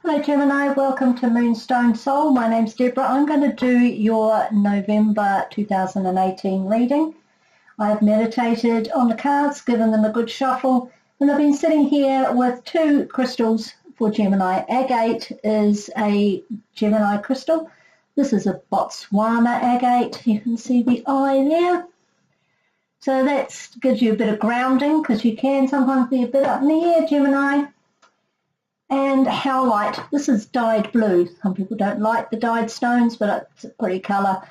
Hello Gemini, welcome to Moonstone Soul. My name's Deborah. I'm going to do your November 2018 reading. I've meditated on the cards, given them a good shuffle, and I've been sitting here with two crystals for Gemini. Agate is a Gemini crystal. This is a Botswana agate. You can see the eye there. So that gives you a bit of grounding, because you can sometimes be a bit up in the air, Gemini. And howlite, this is dyed blue. Some people don't like the dyed stones, but it's a pretty colour.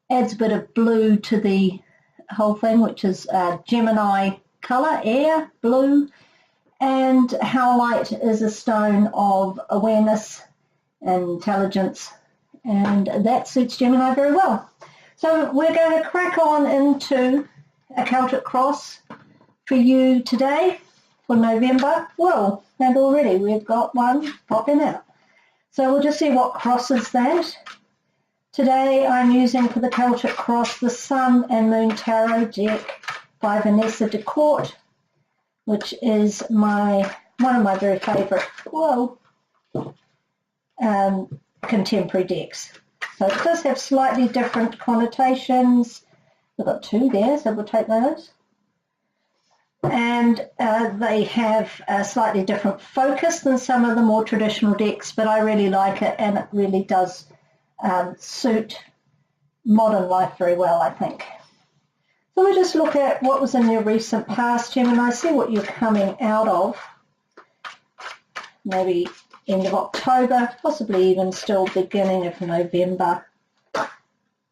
Adds a bit of blue to the whole thing, which is Gemini colour, air, blue. And howlite is a stone of awareness and intelligence, and that suits Gemini very well. So we're going to crack on into a Celtic cross for you today for November. Well, and already we've got one popping out. So we'll just see what crosses that. Today I'm using for the Celtic cross the Sun and Moon Tarot deck by Vanessa de Court, which is one of my very favourite contemporary decks. So it does have slightly different connotations. We've got two there, so we'll take those. And they have a slightly different focus than some of the more traditional decks, but I really like it, and it really does suit modern life very well, I think. So we'll just look at what was in your recent past, Gemini, see what you're coming out of, maybe end of October, possibly even still beginning of November.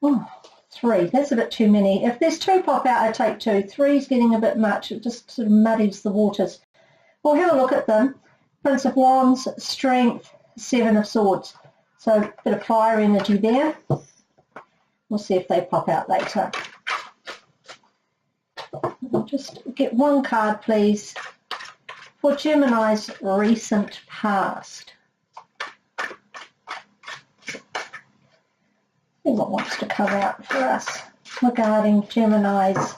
Oh, 3, that's a bit too many. If there's 2 pop out, I take 2. 3's getting a bit much. It just sort of muddies the waters. We'll have a look at them. Prince of Wands, Strength, 7 of Swords. So a bit of fire energy there. We'll see if they pop out later. I'll just get one card, please, for Gemini's recent past. See what wants to come out for us regarding Gemini's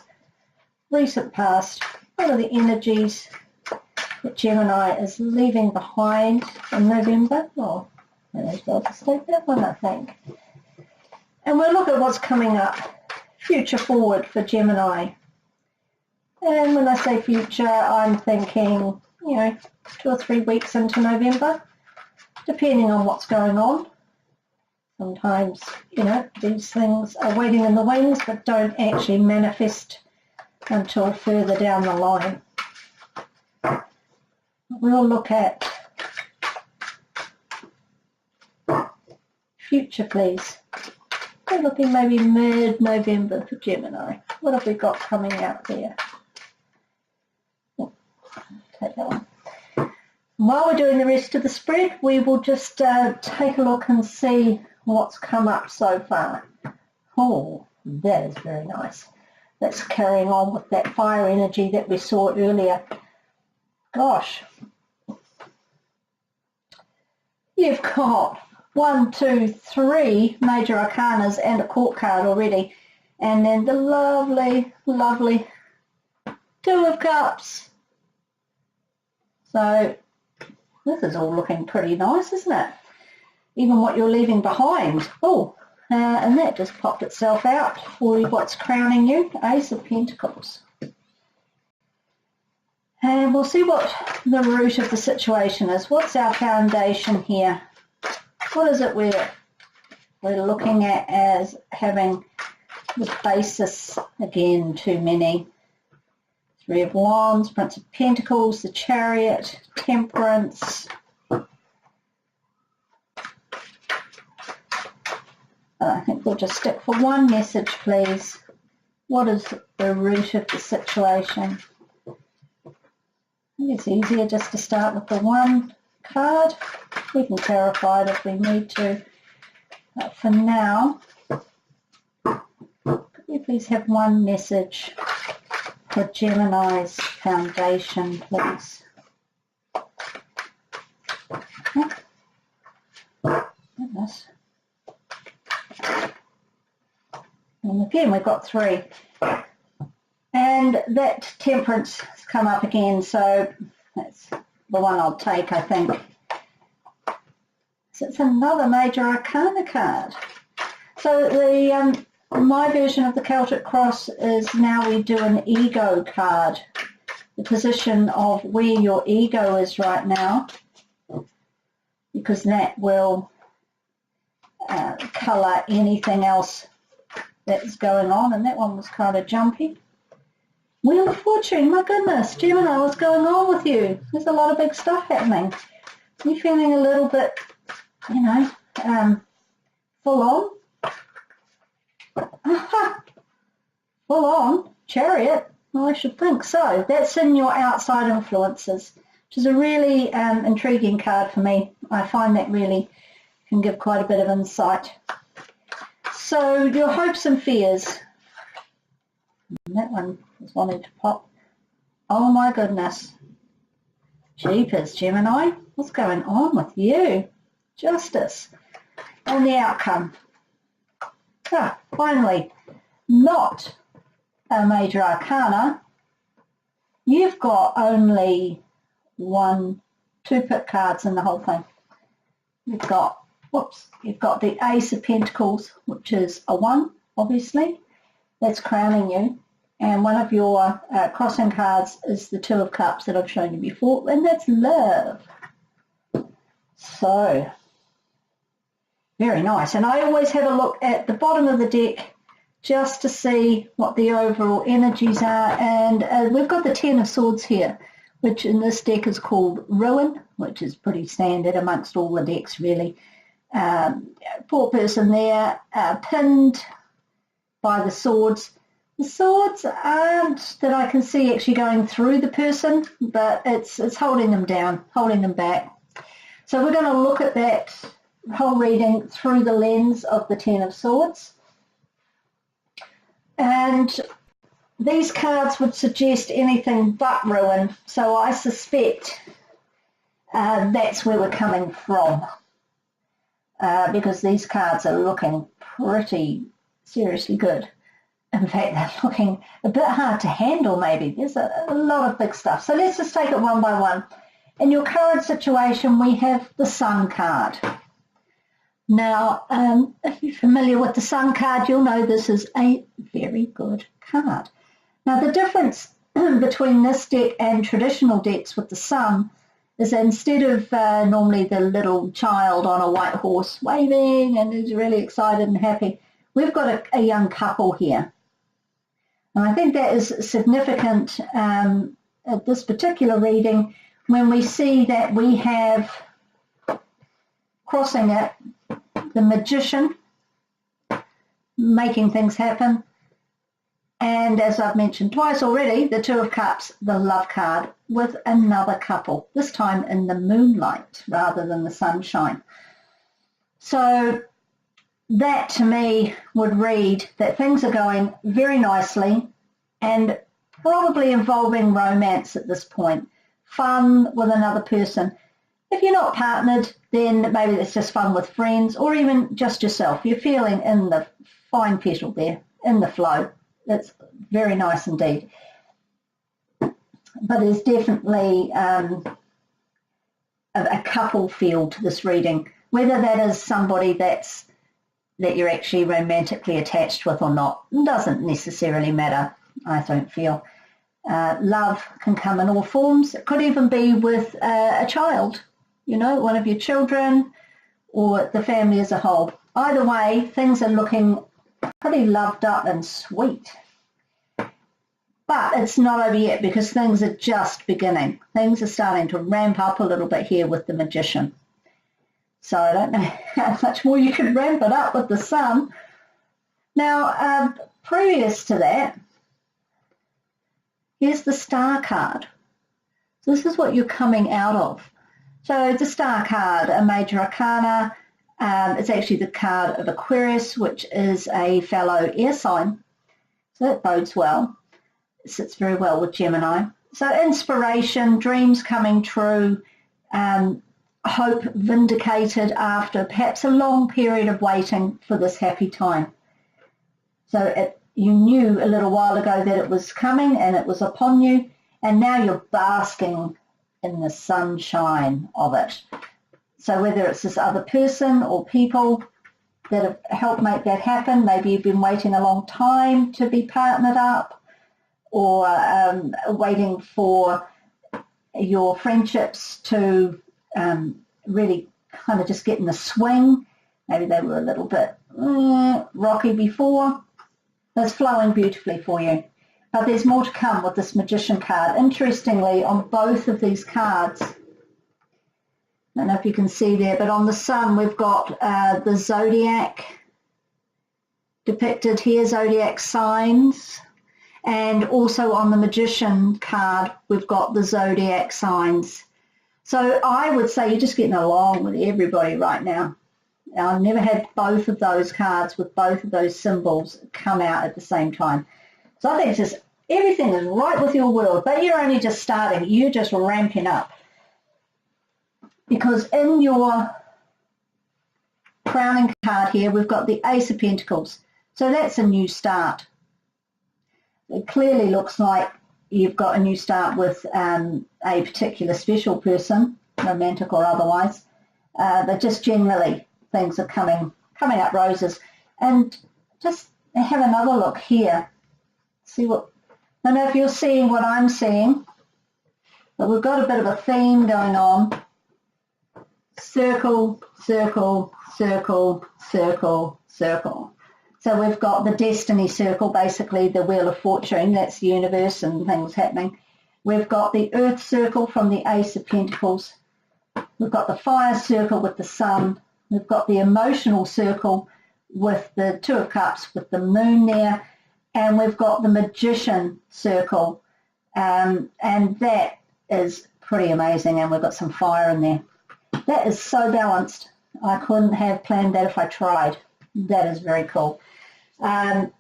recent past. What are the energies that Gemini is leaving behind in November? Oh, I may as well just take that one, I think. And we'll look at what's coming up, future forward for Gemini. And when I say future, I'm thinking, 2 or 3 weeks into November, depending on what's going on. Sometimes, these things are waiting in the wings but don't actually manifest until further down the line. We'll look at future, please. We're looking maybe mid-November for Gemini. What have we got coming out there? Oh, take that one. While we're doing the rest of the spread, we will just take a look and see what's come up so far. Oh, that is very nice. That's carrying on with that fire energy that we saw earlier. Gosh. You've got 1, 2, 3 major arcanas and a court card already. And then the lovely, lovely 2 of Cups. So this is all looking pretty nice, isn't it? Even what you're leaving behind. Oh, and that just popped itself out for what's crowning you, Ace of Pentacles. And we'll see what the root of the situation is. What's our foundation here? What is it we're looking at as having the basis? Again, too many. 3 of Wands, Prince of Pentacles, the Chariot, Temperance. I think we'll just stick for one message, please. What is the root of the situation? I think it's easier just to start with the one card. We can clarify it if we need to. But for now, could we please have one message for Gemini's foundation, please? Oh, goodness. And again, we've got 3. And that Temperance has come up again, so that's the one I'll take, I think. So it's another Major Arcana card. So the my version of the Celtic Cross is now we do an ego card, the position of where your ego is right now, because that will colour anything else that's going on. And that one was kind of jumpy. Wheel of Fortune, my goodness, Gemini, what's going on with you? There's a lot of big stuff happening. You're feeling a little bit, you know, full on. Full on? Chariot? Well, I should think so. That's in your outside influences, which is a really intriguing card for me. I find that really can give quite a bit of insight. So your hopes and fears. That one was wanting to pop. Oh my goodness. Jeepers, Gemini. What's going on with you? Justice. And the outcome. Ah, finally, not a Major Arcana. You've got only two pit cards in the whole thing. You've got the Ace of Pentacles, which is a 1, obviously. That's crowning you. And one of your crossing cards is the Two of Cups that I've shown you before, and that's love. So, very nice. And I always have a look at the bottom of the deck just to see what the overall energies are. And we've got the Ten of Swords here, which in this deck is called Ruin, which is pretty standard amongst all the decks, really. Poor person there, pinned by the swords. The swords aren't that I can see actually going through the person, but it's holding them down, holding them back. So we're going to look at that whole reading through the lens of the Ten of Swords. And these cards would suggest anything but ruin, so I suspect that's where we're coming from, because these cards are looking pretty seriously good. In fact, they're looking a bit hard to handle maybe. There's a lot of big stuff. So let's just take it one by one. In your current situation, we have the Sun card. Now, if you're familiar with the Sun card, you'll know this is a very good card. Now, the difference between this deck and traditional decks with the Sun is that instead of normally the little child on a white horse waving and is really excited and happy, we've got a young couple here. And I think that is significant at this particular reading when we see that we have crossing it the Magician, making things happen, and as I've mentioned twice already, the Two of Cups, the love card, with another couple, this time in the moonlight rather than the sunshine. So that to me would read that things are going very nicely and probably involving romance at this point, fun with another person. If you're not partnered, then maybe it's just fun with friends or even just yourself. You're feeling in the fine petal there, in the flow. That's very nice indeed. But there's definitely a couple feel to this reading, whether that is somebody that you're actually romantically attached with or not. It doesn't necessarily matter, I don't feel. Love can come in all forms. It could even be with a child, you know, one of your children or the family as a whole. Either way, things are looking pretty loved up and sweet. But it's not over yet because things are just beginning. Things are starting to ramp up a little bit here with the Magician. So I don't know how much more you can ramp it up with the Sun. Now, previous to that, here's the Star card. So this is what you're coming out of. So the Star card, a Major Arcana, it's actually the card of Aquarius, which is a fellow air sign. So that bodes well. It sits very well with Gemini. So inspiration, dreams coming true, hope vindicated after perhaps a long period of waiting for this happy time. So you knew a little while ago that it was coming and it was upon you, and now you're basking in the sunshine of it. So whether it's this other person or people that have helped make that happen, maybe you've been waiting a long time to be partnered up, or waiting for your friendships to really kind of just get in the swing. Maybe they were a little bit rocky before. That's flowing beautifully for you. But there's more to come with this Magician card. Interestingly, on both of these cards, I don't know if you can see there, but on the Sun we've got the Zodiac depicted here, Zodiac signs. And also on the Magician card, we've got the Zodiac signs. So I would say you're just getting along with everybody right now. I've never had both of those cards with both of those symbols come out at the same time. So I think it's just everything is right with your world, but you're only just starting. You're just ramping up. Because in your crowning card here, we've got the Ace of Pentacles. So that's a new start. It clearly looks like you've got a new start with a particular special person, romantic or otherwise, but just generally things are coming up roses. And just have another look here. See what, I don't know if you're seeing what I'm seeing, but we've got a bit of a theme going on. Circle, circle, circle, circle, circle. So we've got the destiny circle, basically the Wheel of Fortune, that's the universe and things happening. We've got the Earth circle from the Ace of Pentacles. We've got the fire circle with the Sun. We've got the emotional circle with the Two of Cups with the Moon there. And we've got the Magician circle. And that is pretty amazing. And we've got some fire in there. That is so balanced. I couldn't have planned that if I tried. That is very cool. I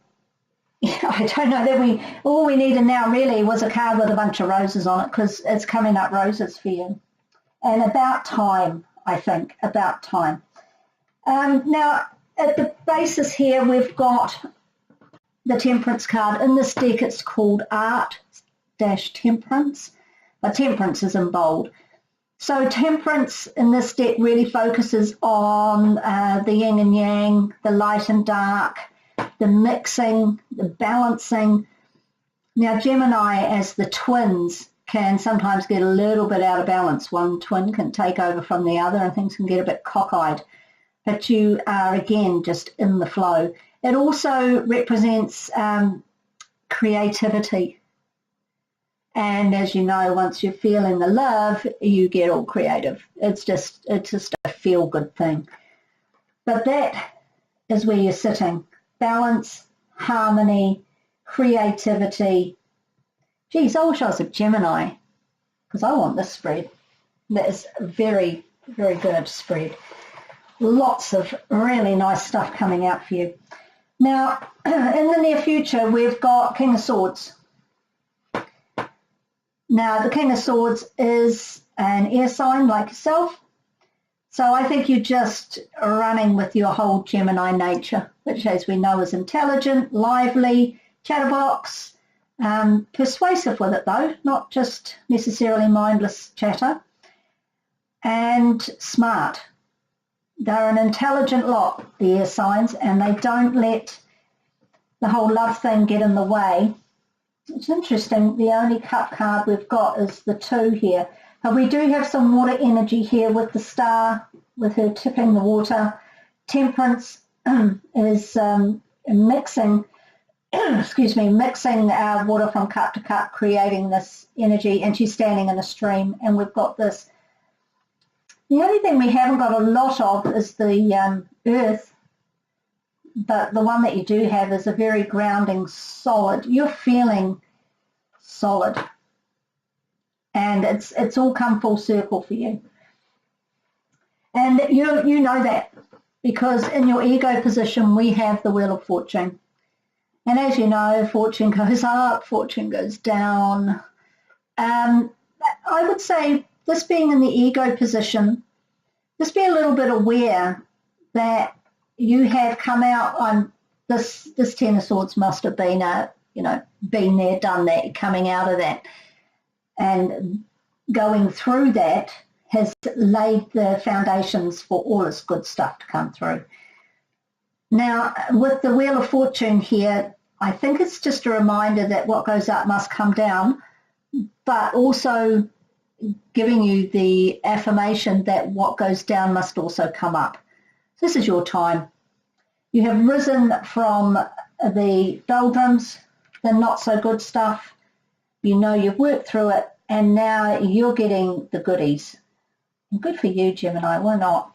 don't know that all we needed now really was a card with a bunch of roses on it, because it's coming up roses for you. And about time, I think, about time. Now, at the basis here, we've got the Temperance card. In this deck, it's called Art-Temperance, but Temperance is in bold. So Temperance in this deck really focuses on the yin and yang, the light and dark, the mixing, the balancing. Now Gemini, as the twins, can sometimes get a little bit out of balance. One twin can take over from the other and things can get a bit cockeyed. But you are, again, just in the flow. It also represents creativity. And as you know, once you're feeling the love, you get all creative. It's just a feel-good thing. But that is where you're sitting. Balance, harmony, creativity. Geez, I wish I was a Gemini, because I want this spread. That is a very, very good spread. Lots of really nice stuff coming out for you. Now, in the near future, we've got King of Swords. Now, the King of Swords is an air sign like yourself. So I think you're just running with your whole Gemini nature, which, as we know, is intelligent, lively, chatterbox, persuasive with it, though, not just necessarily mindless chatter, and smart. They're an intelligent lot, the air signs, and they don't let the whole love thing get in the way. It's interesting, the only cup card we've got is the 2 here. But we do have some water energy here with the star, with her tipping the water. Temperance is mixing water from cup to cup, creating this energy, and she's standing in a stream, and we've got this. The only thing we haven't got a lot of is the earth, but the one that you do have is a very grounding, solid. You're feeling solid, and it's all come full circle for you. And you know that, because in your ego position we have the Wheel of Fortune. And as you know, fortune goes up, fortune goes down. I would say, this being in the ego position, just be a little bit aware that you have come out on this 10 of Swords must have been been there, done that, coming out of that and going through that has laid the foundations for all this good stuff to come through. Now, with the Wheel of Fortune here, I think it's just a reminder that what goes up must come down, but also giving you the affirmation that what goes down must also come up. This is your time. You have risen from the doldrums, the not so good stuff. You know you've worked through it, and now you're getting the goodies. And good for you, Gemini, why not?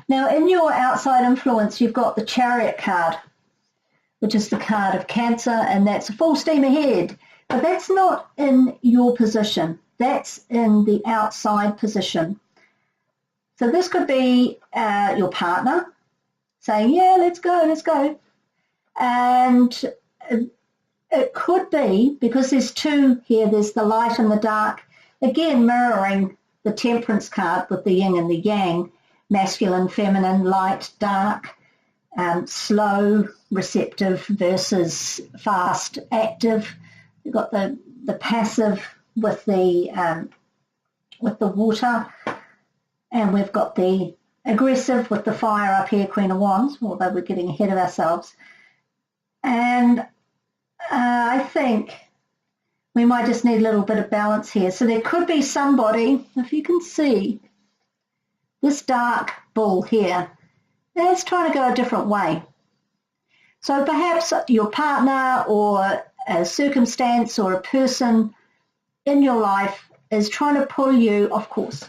Now, in your outside influence, you've got the Chariot card, which is the card of Cancer, and that's full steam ahead. But that's not in your position. That's in the outside position. So this could be your partner saying, yeah, let's go, let's go. And it could be, because there's two here, there's the light and the dark, again mirroring the Temperance card with the yin and the yang, masculine, feminine, light, dark, slow, receptive versus fast, active. You've got the passive with the water, and we've got the aggressive with the fire up here, Queen of Wands, although we're getting ahead of ourselves. And I think we might just need a little bit of balance here. So there could be somebody, if you can see, this dark bull here, that's trying to go a different way. So perhaps your partner or a circumstance or a person in your life is trying to pull you off course.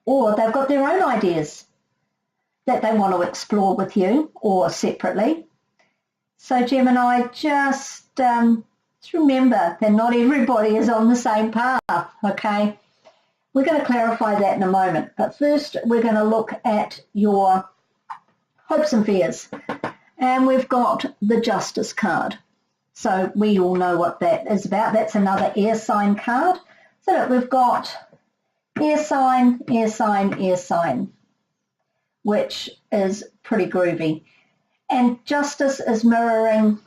Or they've got their own ideas that they want to explore with you or separately. So Gemini, just remember that not everybody is on the same path, okay? We're going to clarify that in a moment. But first, we're going to look at your hopes and fears. And we've got the Justice card. So we all know what that is about. That's another air sign card. So that we've got air sign, air sign, air sign, which is pretty groovy. And Justice is mirroring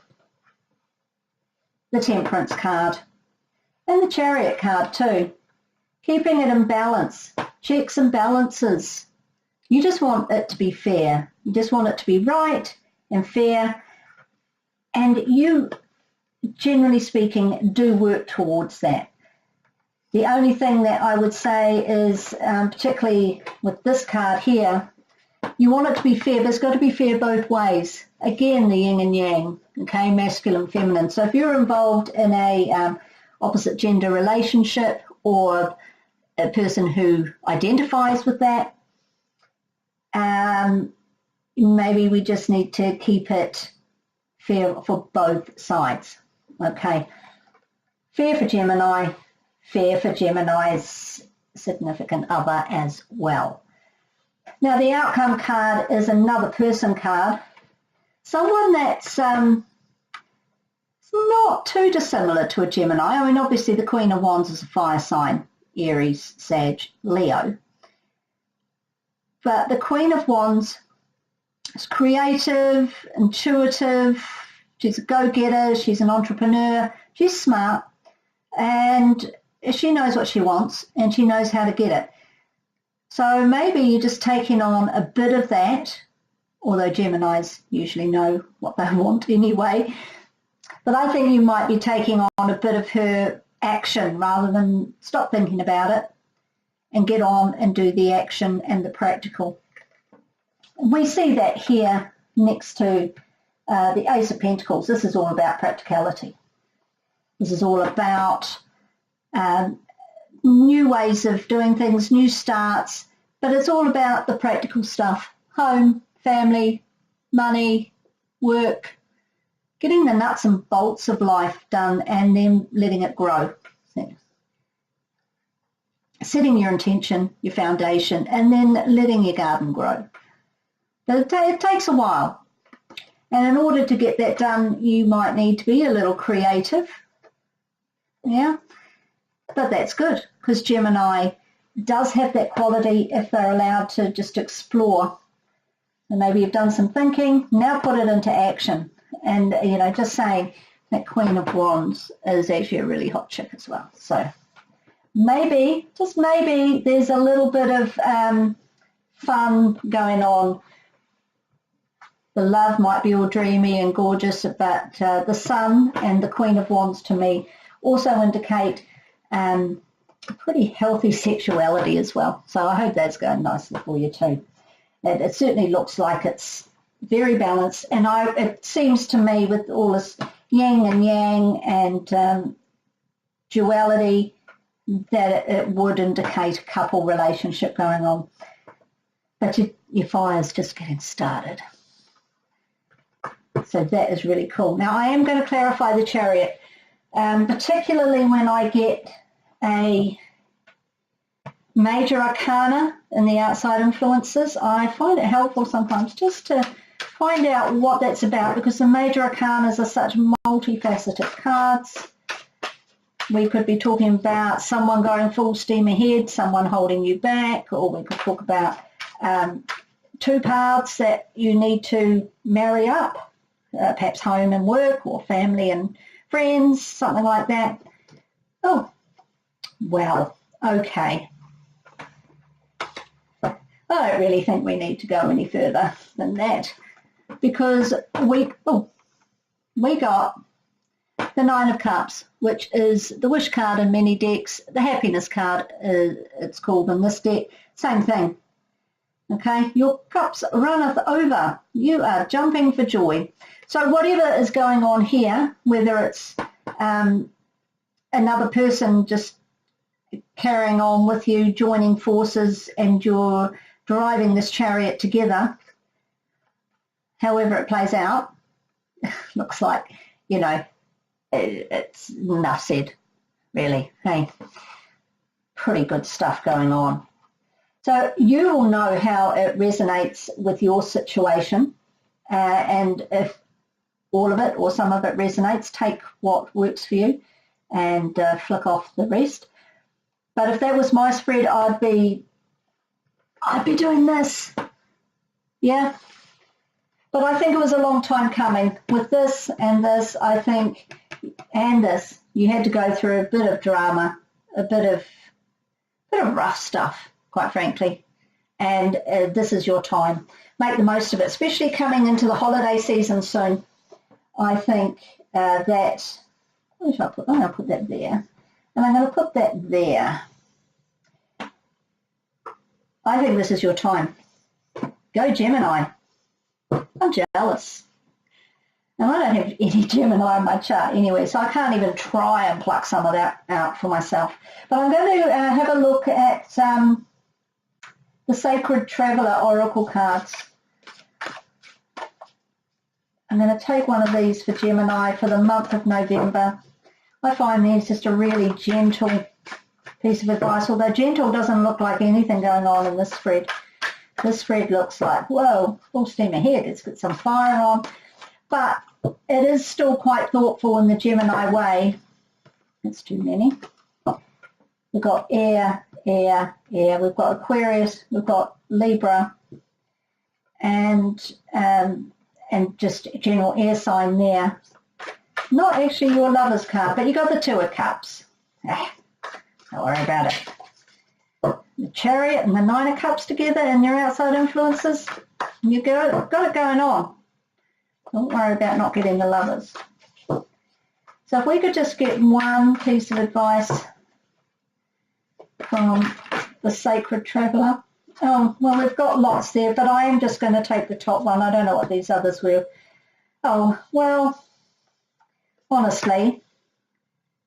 the Temperance card and the Chariot card too. Keeping it in balance, checks and balances. You just want it to be fair. You just want it to be right and fair. And you, generally speaking, do work towards that. The only thing that I would say is, particularly with this card here, you want it to be fair, but it's got to be fair both ways. Again, the yin and yang, okay, masculine, feminine. So if you're involved in a opposite gender relationship or a person who identifies with that, maybe we just need to keep it fair for both sides, okay? Fair for Gemini, fair for Gemini's significant other as well. Now, the outcome card is another person card, someone that's not too dissimilar to a Gemini. I mean, obviously, the Queen of Wands is a fire sign, Aries, Sag, Leo. But the Queen of Wands is creative, intuitive, she's a go-getter, she's an entrepreneur, she's smart, and she knows what she wants, and she knows how to get it. So maybe you're just taking on a bit of that, although Geminis usually know what they want anyway. But I think you might be taking on a bit of her action rather than stop thinking about it and get on and do the action and the practical. We see that here next to the Ace of Pentacles. This is all about practicality. This is all about new ways of doing things, new starts, but it's all about the practical stuff. Home, family, money, work, getting the nuts and bolts of life done and then letting it grow. Setting your intention, your foundation, and then letting your garden grow. But it takes a while. And in order to get that done, you might need to be a little creative. Yeah. But that's good, because Gemini does have that quality if they're allowed to just explore. And maybe you've done some thinking, now put it into action. And, you know, just saying that Queen of Wands is actually a really hot chick as well. So maybe, just maybe, there's a little bit of fun going on. The love might be all dreamy and gorgeous, but the Sun and the Queen of Wands to me also indicate a pretty healthy sexuality as well. So I hope that's going nicely for you too. It certainly looks like it's very balanced, and it seems to me with all this yin and yang and duality that it would indicate a couple relationship going on. But your fire's just getting started. So that is really cool. Now I am going to clarify the Chariot, particularly when I get a major arcana in the outside influences. I find it helpful sometimes just to find out what that's about, because the major arcanas are such multifaceted cards. We could be talking about someone going full steam ahead, someone holding you back, or we could talk about two paths that you need to marry up. Perhaps home and work, or family and friends, something like that. Oh, well, okay. I don't really think we need to go any further than that, because we got the Nine of Cups, which is the wish card in many decks. The happiness card, it's called in this deck. Same thing. Okay, your cups runneth over. You are jumping for joy. So whatever is going on here, whether it's another person just carrying on with you, joining forces, and you're driving this chariot together, however it plays out, looks like, you know, it's enough said, really. Hey, pretty good stuff going on. So you will know how it resonates with your situation, and if all of it or some of it resonates, take what works for you and flick off the rest. But if that was my spread, I'd be doing this. Yeah. But I think it was a long time coming. With this and this, I think, and this, you had to go through a bit of drama, a bit of rough stuff, quite frankly. And this is your time. Make the most of it, especially coming into the holiday season soon. I think that, where should I put? I'm going to put that there. And I'm going to put that there. I think this is your time. Go Gemini. I'm jealous. And I don't have any Gemini on my chart anyway, so I can't even try and pluck some of that out for myself. But I'm going to have a look at the Sacred Traveller Oracle cards. I'm going to take one of these for Gemini for the month of November. I find these just a really gentle piece of advice, although gentle doesn't look like anything going on in this spread. This spread looks like, whoa, full steam ahead, let's get some fire on. But it is still quite thoughtful in the Gemini way. That's too many. We've got air, air, air. We've got Aquarius, we've got Libra, and just a general air sign there. Not actually your Lover's card, but you got the Two of Cups. Don't worry about it. The Chariot and the Nine of Cups together and your outside influences, you got it going on. Don't worry about not getting the Lovers. So if we could just get one piece of advice from the Sacred Traveller. Oh, well, we've got lots there, but I am just going to take the top one. I don't know what these others were. Oh, well, honestly,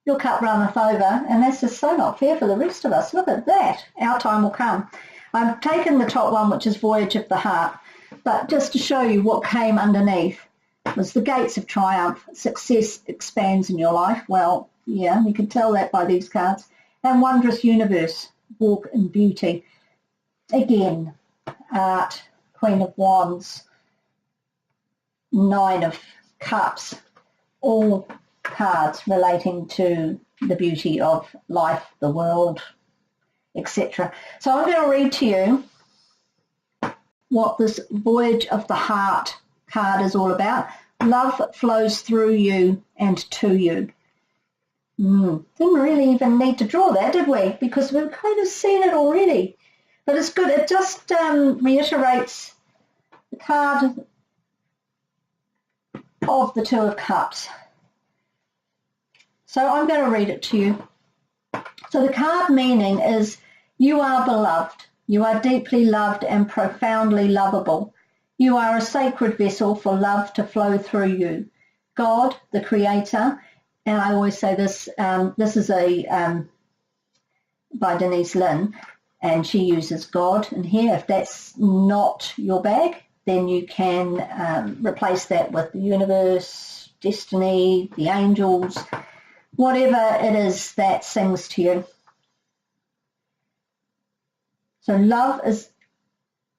your cup runneth over, and that's just so not fair for the rest of us. Look at that. Our time will come. I've taken the top one, which is Voyage of the Heart, but just to show you what came underneath was the Gates of Triumph. Success expands in your life. Well, yeah, you can tell that by these cards. And Wondrous Universe, Walk in Beauty. Again, Art, Queen of Wands, Nine of Cups, all cards relating to the beauty of life, the world, etc. So I'm going to read to you what this Voyage of the Heart card is all about. Love flows through you and to you. Didn't really even need to draw that, did we? Because we've kind of seen it already. But it's good. It just reiterates the card of the Two of Cups. So I'm going to read it to you. So the card meaning is you are beloved. You are deeply loved and profoundly lovable. You are a sacred vessel for love to flow through you. God, the Creator, and I always say this, this is by Denise Lynn, and she uses God in here. If that's not your bag, then you can replace that with the universe, destiny, the angels, whatever it is that sings to you. So love is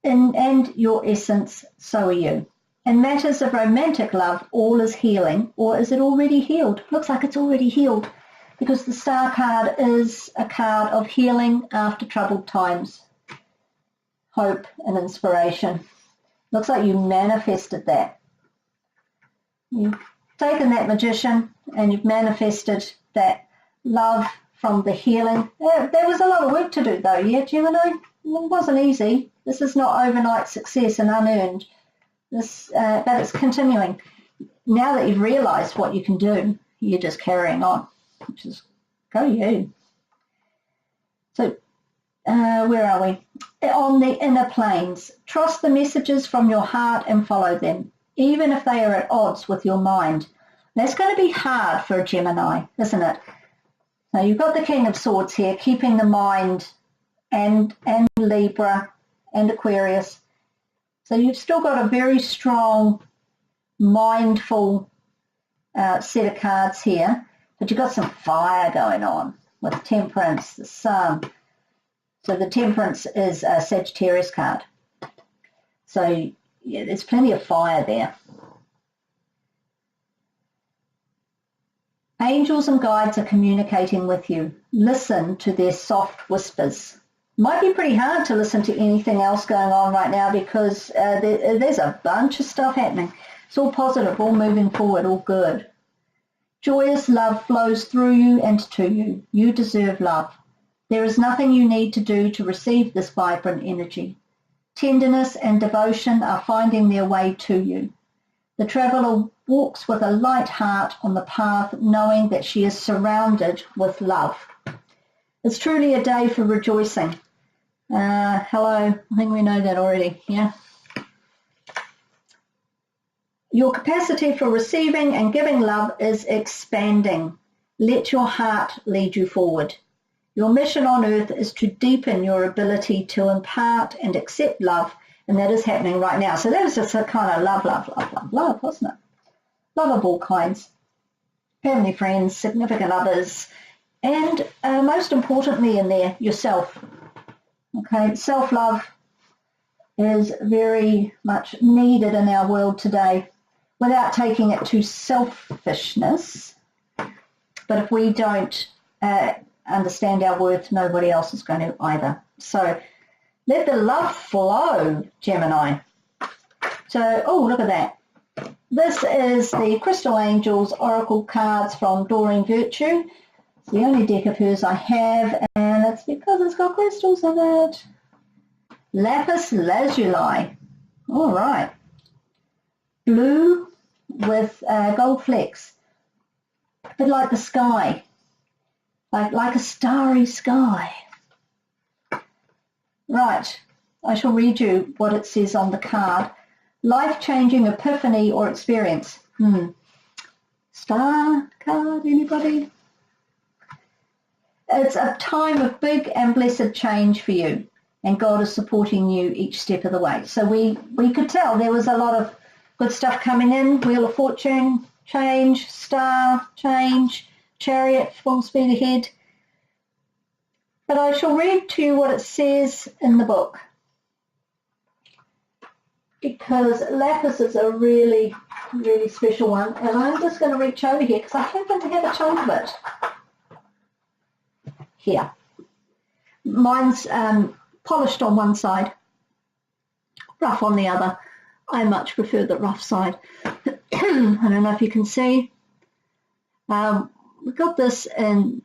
in and your essence, so are you. In matters of romantic love, all is healing, or is it already healed? Looks like it's already healed, because the Star card is a card of healing after troubled times, hope and inspiration. Looks like you manifested that. You've taken that Magician and you've manifested that love from the healing. There was a lot of work to do though, yeah, Gemini? It wasn't easy. This is not overnight success and unearned. But it's continuing. Now that you've realised what you can do, you're just carrying on, which is go you. So where are we? On the inner planes, trust the messages from your heart and follow them, even if they are at odds with your mind. That's going to be hard for a Gemini, isn't it? So you've got the King of Swords here, keeping the mind, and Libra and Aquarius. So you've still got a very strong, mindful set of cards here, but you've got some fire going on with Temperance, the Sun. So the Temperance is a Sagittarius card. So yeah, there's plenty of fire there. Angels and guides are communicating with you. Listen to their soft whispers. Might be pretty hard to listen to anything else going on right now because there's a bunch of stuff happening. It's all positive, all moving forward, all good. Joyous love flows through you and to you. You deserve love. There is nothing you need to do to receive this vibrant energy. Tenderness and devotion are finding their way to you. The traveller walks with a light heart on the path, knowing that she is surrounded with love. It's truly a day for rejoicing. Hello, I think we know that already, yeah? Your capacity for receiving and giving love is expanding. Let your heart lead you forward. Your mission on earth is to deepen your ability to impart and accept love, and that is happening right now. So that was just a kind of love, wasn't it? Love of all kinds. Family, friends, significant others, and most importantly in there, yourself. Okay, self-love is very much needed in our world today without taking it to selfishness. But if we don't understand our worth, nobody else is going to either. So let the love flow, Gemini. So, oh, look at that. This is the Crystal Angels Oracle cards from Doreen Virtue. It's the only deck of hers I have, and it's because it's got crystals in it. Lapis Lazuli. All right. Blue with gold flecks. A bit like the sky. Like a starry sky. Right. I shall read you what it says on the card. Life-changing epiphany or experience. Star card, anybody? It's a time of big and blessed change for you, and God is supporting you each step of the way. So we could tell there was a lot of good stuff coming in. Wheel of Fortune, change, star, change, Chariot, full speed ahead. But I shall read to you what it says in the book, because lapis is a really, really special one. And I'm just going to reach over here because I happen to have a chunk of it here. Mine's polished on one side, rough on the other. I much prefer the rough side. I don't know if you can see. we got this in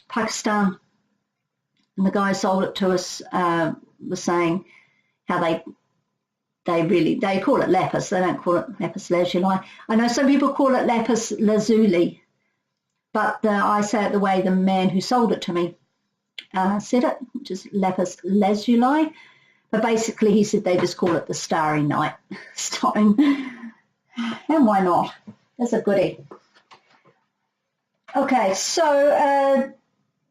Pakistan, and the guy who sold it to us was saying how they call it lapis. They don't call it lapis lazuli. I know some people call it lapis lazuli, but I say it the way the man who sold it to me said it, which is lapis lazuli. But basically, he said they just call it the Starry Night stone. And why not? That's a goodie. Okay, so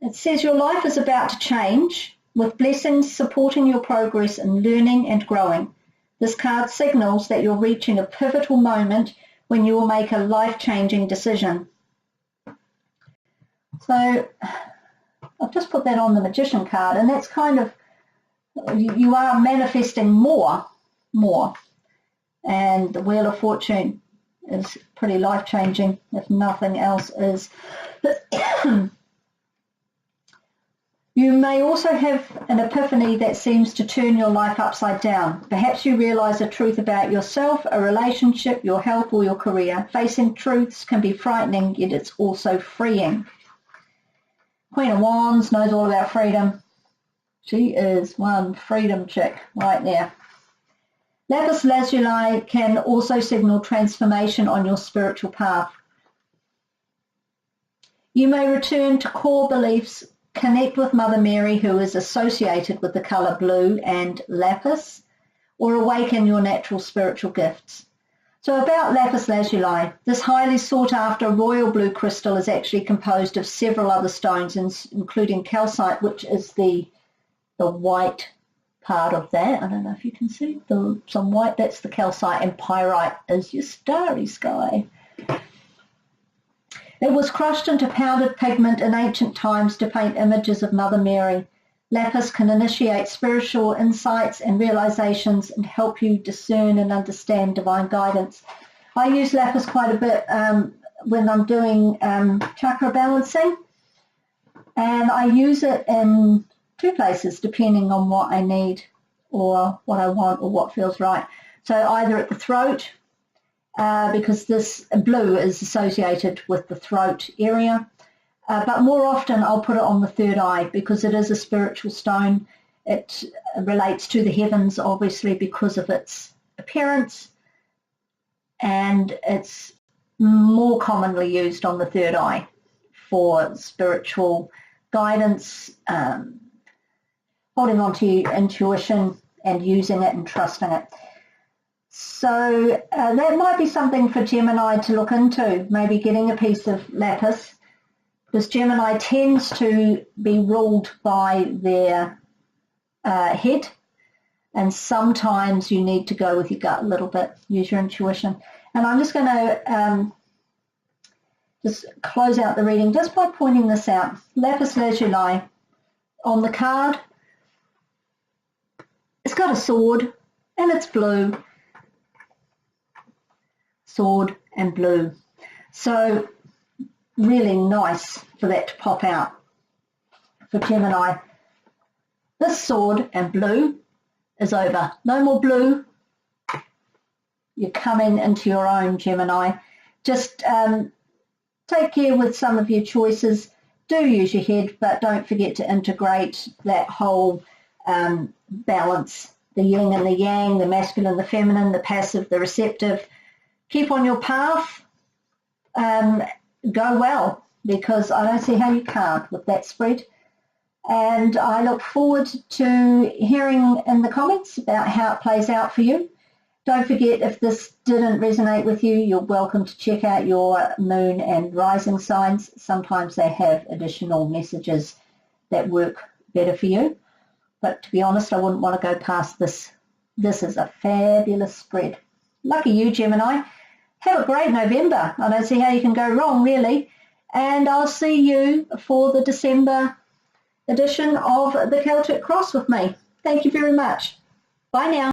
it says your life is about to change, with blessings supporting your progress in learning and growing. This card signals that you're reaching a pivotal moment when you will make a life-changing decision. So I've just put that on the Magician card, and that's kind of, you are manifesting more. And the Wheel of Fortune is pretty life-changing, if nothing else is. You may also have an epiphany that seems to turn your life upside down. Perhaps you realize a truth about yourself, a relationship, your health, or your career. Facing truths can be frightening, yet it's also freeing. Queen of Wands knows all about freedom. She is one freedom chick right there. Lapis lazuli can also signal transformation on your spiritual path. You may return to core beliefs, connect with Mother Mary, who is associated with the colour blue and lapis, or awaken your natural spiritual gifts. So about lapis lazuli, this highly sought after royal blue crystal is actually composed of several other stones, including calcite, which is the white part of that. I don't know if you can see some white, that's the calcite, and pyrite is your starry sky. It was crushed into powdered pigment in ancient times to paint images of Mother Mary. Lapis can initiate spiritual insights and realizations and help you discern and understand divine guidance. I use lapis quite a bit when I'm doing chakra balancing, and I use it in two places depending on what I need or what I want or what feels right. So either at the throat, because this blue is associated with the throat area, but more often I'll put it on the third eye because it is a spiritual stone. It relates to the heavens, obviously, because of its appearance, and it's more commonly used on the third eye for spiritual guidance, holding on to your intuition and using it and trusting it. So that might be something for Gemini to look into, maybe getting a piece of lapis, because Gemini tends to be ruled by their head, and sometimes you need to go with your gut a little bit, use your intuition. And I'm just going to just close out the reading just by pointing this out. Lapis lazuli on the card, it's got a sword and it's blue. Sword and blue. So really nice for that to pop out for Gemini. This sword and blue is over. No more blue. You're coming into your own, Gemini. Just take care with some of your choices. Do use your head, but don't forget to integrate that whole balance, the yin and the yang, the masculine, the feminine, the passive, the receptive. Keep on your path, go well, because I don't see how you can't with that spread. And I look forward to hearing in the comments about how it plays out for you. Don't forget, if this didn't resonate with you, you're welcome to check out your moon and rising signs. Sometimes they have additional messages that work better for you. But to be honest, I wouldn't want to go past this. This is a fabulous spread. Lucky you, Gemini. Have a great November. I don't see how you can go wrong, really. And I'll see you for the December edition of the Celtic Cross with me. Thank you very much. Bye now.